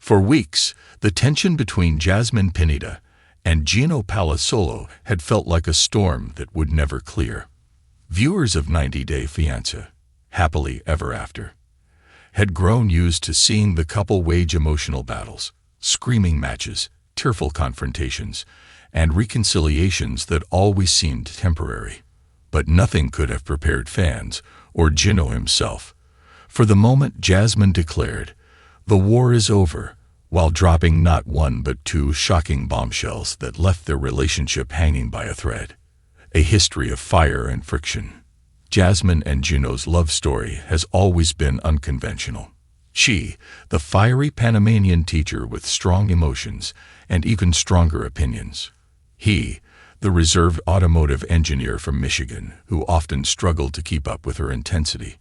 For weeks, the tension between Jasmine Pineda and Gino Palazzolo had felt like a storm that would never clear. Viewers of 90 Day Fiance, Happily Ever After, had grown used to seeing the couple wage emotional battles, screaming matches, tearful confrontations, and reconciliations that always seemed temporary. But nothing could have prepared fans, or Gino himself, for the moment Jasmine declared, "The war is over," while dropping not one but two shocking bombshells that left their relationship hanging by a thread. A history of fire and friction. Jasmine and Gino's love story has always been unconventional. She, the fiery Panamanian teacher with strong emotions and even stronger opinions. He, the reserved automotive engineer from Michigan who often struggled to keep up with her intensity.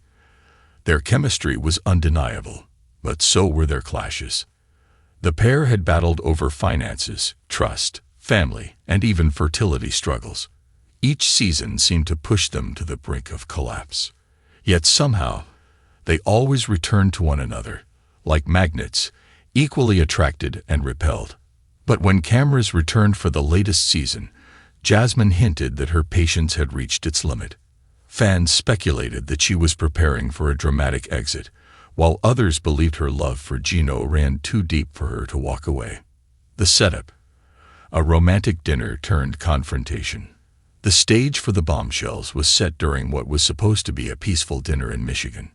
Their chemistry was undeniable, but so were their clashes. The pair had battled over finances, trust, family, and even fertility struggles. Each season seemed to push them to the brink of collapse. Yet somehow, they always returned to one another, like magnets, equally attracted and repelled. But when cameras returned for the latest season, Jasmine hinted that her patience had reached its limit. Fans speculated that she was preparing for a dramatic exit, while others believed her love for Gino ran too deep for her to walk away. The setup. A romantic dinner turned confrontation. The stage for the bombshells was set during what was supposed to be a peaceful dinner in Michigan.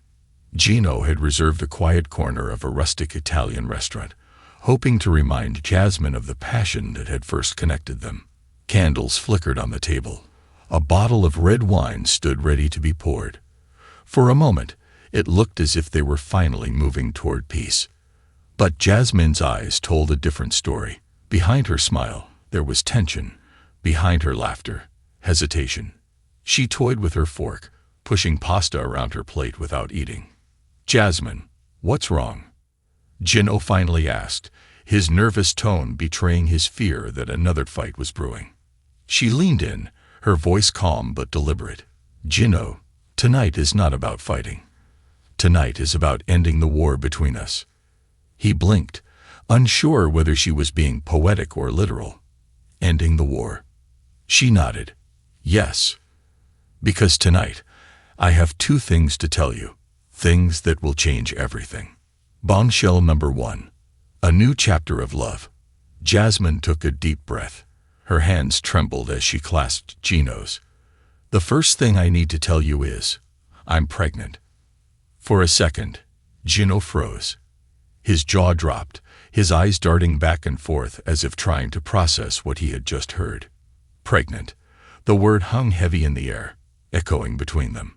Gino had reserved a quiet corner of a rustic Italian restaurant, hoping to remind Jasmine of the passion that had first connected them. Candles flickered on the table. A bottle of red wine stood ready to be poured. For a moment, it looked as if they were finally moving toward peace. But Jasmine's eyes told a different story. Behind her smile, there was tension. Behind her laughter, hesitation. She toyed with her fork, pushing pasta around her plate without eating. "Jasmine, what's wrong?" Gino finally asked, his nervous tone betraying his fear that another fight was brewing. She leaned in, her voice calm but deliberate. "Gino, tonight is not about fighting. Tonight is about ending the war between us." He blinked, unsure whether she was being poetic or literal. "Ending the war." She nodded. "Yes. Because tonight, I have two things to tell you. Things that will change everything." Bombshell number 1. A new chapter of love. Jasmine took a deep breath. Her hands trembled as she clasped Gino's. "The first thing I need to tell you is, I'm pregnant." For a second, Gino froze. His jaw dropped, his eyes darting back and forth as if trying to process what he had just heard. Pregnant. The word hung heavy in the air, echoing between them.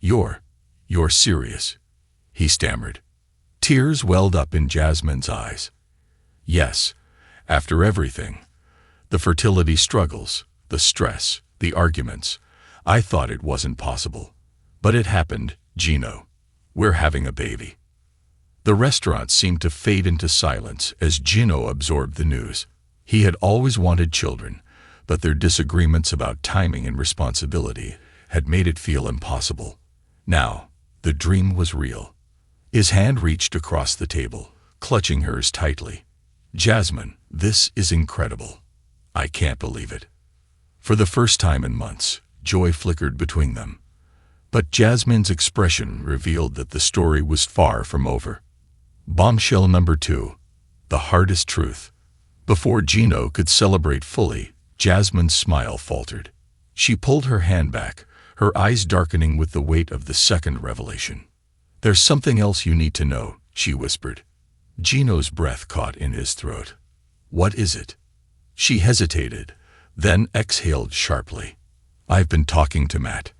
You're serious," he stammered. Tears welled up in Jasmine's eyes. "Yes, after everything. The fertility struggles, the stress, the arguments. I thought it wasn't possible. But it happened, Gino. We're having a baby." The restaurant seemed to fade into silence as Gino absorbed the news. He had always wanted children, but their disagreements about timing and responsibility had made it feel impossible. Now, the dream was real. His hand reached across the table, clutching hers tightly. "Jasmine, this is incredible. I can't believe it." For the first time in months, joy flickered between them. But Jasmine's expression revealed that the story was far from over. Bombshell number 2. The hardest truth. Before Gino could celebrate fully, Jasmine's smile faltered. She pulled her hand back, her eyes darkening with the weight of the second revelation. "There's something else you need to know," she whispered. Gino's breath caught in his throat. "What is it?" She hesitated, then exhaled sharply. "I've been talking to Matt."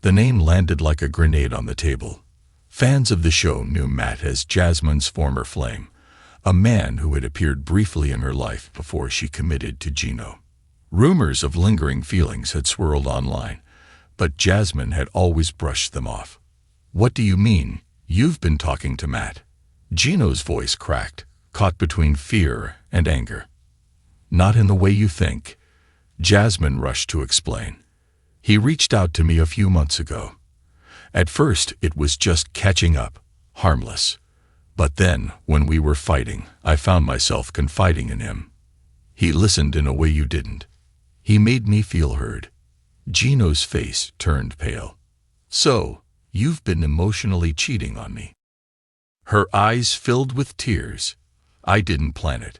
The name landed like a grenade on the table. Fans of the show knew Matt as Jasmine's former flame, a man who had appeared briefly in her life before she committed to Gino. Rumors of lingering feelings had swirled online, but Jasmine had always brushed them off. "What do you mean, you've been talking to Matt?" Gino's voice cracked, caught between fear and anger. "Not in the way you think," Jasmine rushed to explain. "He reached out to me a few months ago. At first, it was just catching up, harmless. But then, when we were fighting, I found myself confiding in him. He listened in a way you didn't. He made me feel heard. Gino's face turned pale. So, you've been emotionally cheating on me. Her eyes filled with tears. I didn't plan it.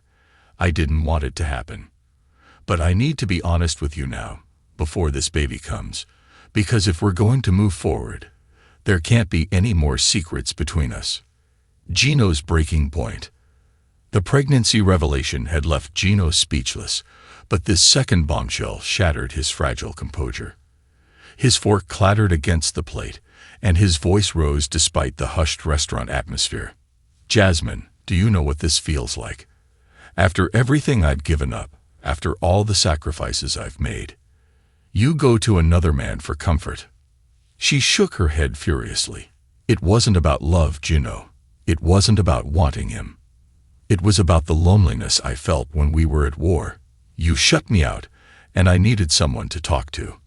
I didn't want it to happen. But I need to be honest with you now, before this baby comes, because if we're going to move forward, there can't be any more secrets between us. Gino's breaking point. The pregnancy revelation had left Gino speechless, but this second bombshell shattered his fragile composure. His fork clattered against the plate, and his voice rose despite the hushed restaurant atmosphere. Jasmine, do you know what this feels like? After everything I've given up, after all the sacrifices I've made, you go to another man for comfort. She shook her head furiously. It wasn't about love, Gino. It wasn't about wanting him. It was about the loneliness I felt when we were at war. You shut me out, and I needed someone to talk to.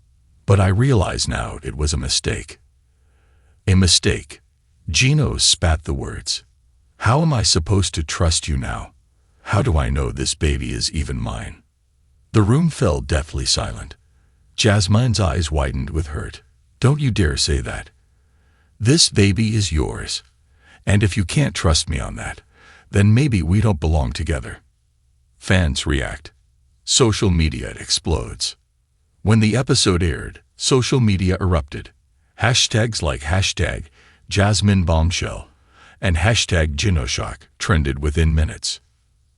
But I realize now it was a mistake. A mistake. Gino spat the words. How am I supposed to trust you now? How do I know this baby is even mine? The room fell deathly silent. Jasmine's eyes widened with hurt. Don't you dare say that. This baby is yours. And if you can't trust me on that, then maybe we don't belong together. Fans react. Social media explodes. When the episode aired, social media erupted. Hashtags like hashtag Jasmine Bombshell and hashtag GinoShock trended within minutes.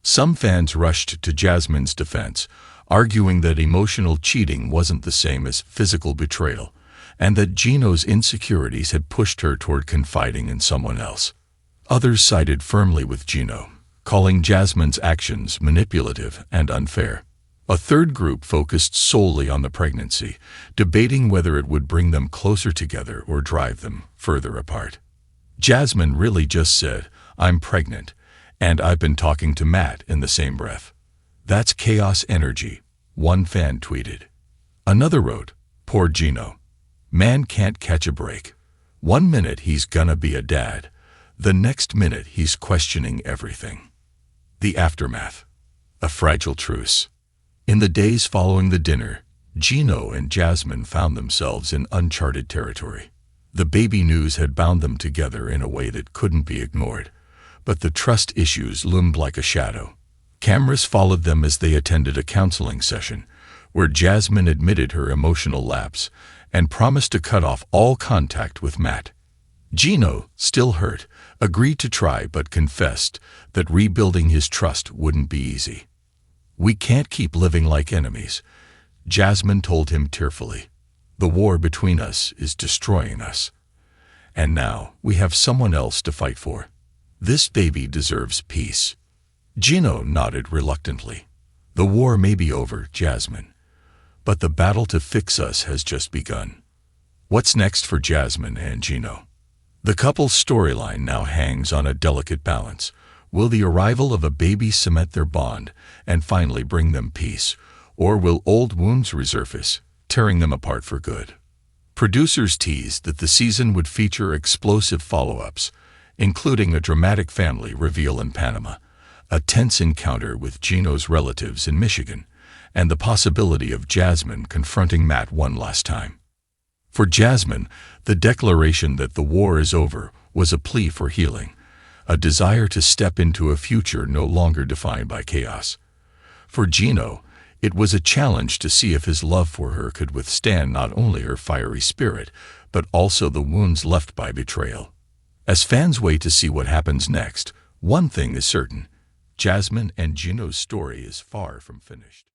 Some fans rushed to Jasmine's defense, arguing that emotional cheating wasn't the same as physical betrayal, and that Gino's insecurities had pushed her toward confiding in someone else. Others sided firmly with Gino, calling Jasmine's actions manipulative and unfair. A third group focused solely on the pregnancy, debating whether it would bring them closer together or drive them further apart. Jasmine really just said, "I'm pregnant, and I've been talking to Matt," in the same breath. That's chaos energy, one fan tweeted. Another wrote, "Poor Gino. Man can't catch a break. 1 minute he's gonna be a dad, the next minute he's questioning everything." The aftermath. A fragile truce. In the days following the dinner, Gino and Jasmine found themselves in uncharted territory. The baby news had bound them together in a way that couldn't be ignored, but the trust issues loomed like a shadow. Cameras followed them as they attended a counseling session, where Jasmine admitted her emotional lapse and promised to cut off all contact with Matt. Gino, still hurt, agreed to try but confessed that rebuilding his trust wouldn't be easy. "We can't keep living like enemies," Jasmine told him tearfully. "The war between us is destroying us. And now we have someone else to fight for. This baby deserves peace." Gino nodded reluctantly. "The war may be over, Jasmine, but the battle to fix us has just begun." What's next for Jasmine and Gino? The couple's storyline now hangs on a delicate balance. Will the arrival of a baby cement their bond and finally bring them peace, or will old wounds resurface, tearing them apart for good? Producers teased that the season would feature explosive follow-ups, including a dramatic family reveal in Panama, a tense encounter with Gino's relatives in Michigan, and the possibility of Jasmine confronting Matt one last time. For Jasmine, the declaration that the war is over was a plea for healing, a desire to step into a future no longer defined by chaos. For Gino, it was a challenge to see if his love for her could withstand not only her fiery spirit, but also the wounds left by betrayal. As fans wait to see what happens next, one thing is certain: Jasmine and Gino's story is far from finished.